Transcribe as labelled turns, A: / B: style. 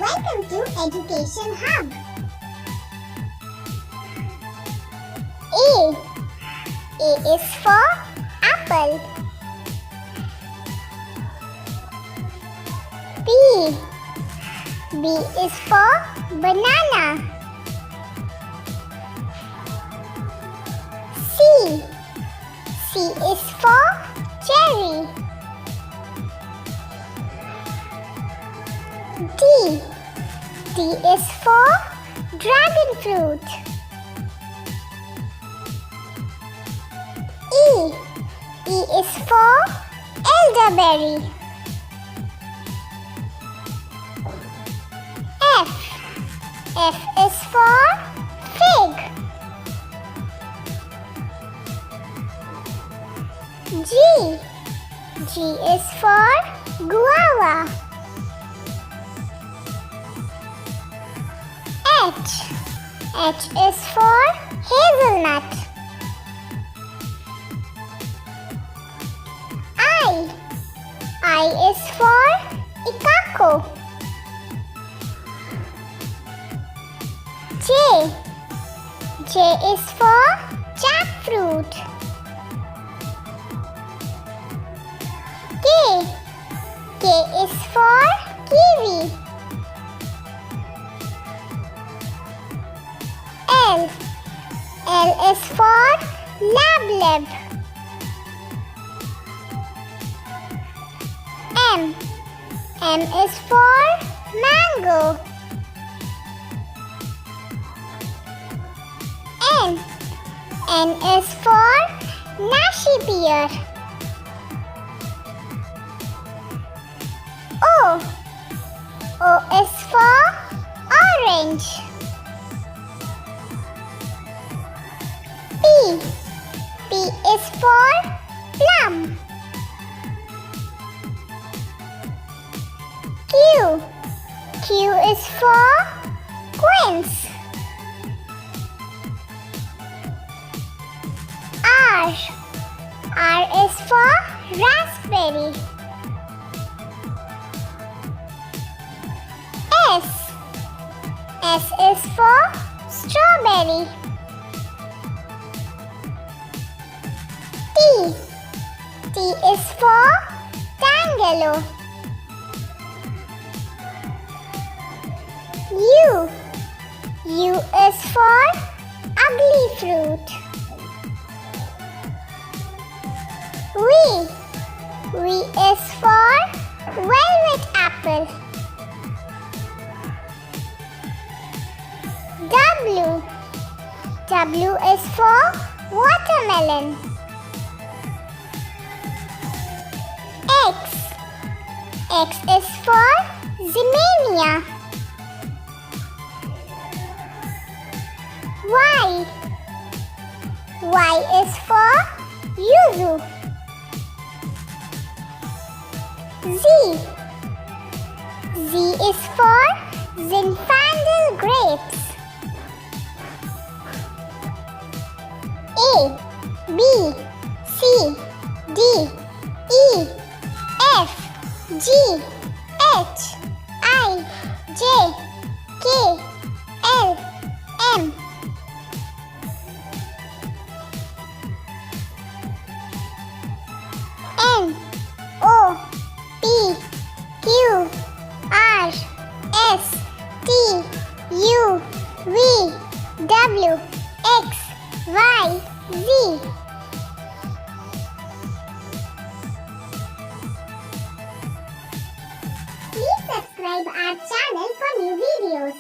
A: Welcome to Education Hub. A. A is for apple. B. B is for banana. C. C is for cherry. D. D is for dragon fruit. E. E is for elderberry. F. F is for fig. G. G is for guava. H. H is for hazelnut. I is for ikako. J. J is for jackfruit. K. K is for kiwi. L. L is for lab. M. M is for mango. N. N is for nashi pear. O. O is for orange. P. P is for plum. Q. Q is for quince. R. R is for raspberry. S. S is for strawberry. T. T is for tangelo. U. U is for ugly fruit. V. V is for velvet apple. W. W is for watermelon. X. X is for zinnia. Y. Y is for yuzu. Z. Z is for Zinfandel grapes. A. B. C. D. E. F. G. H. I. J. K. L. M. N. O. P. Q. R. S. T. U. V. W. X. Y. Z. Please subscribe our channel for new videos.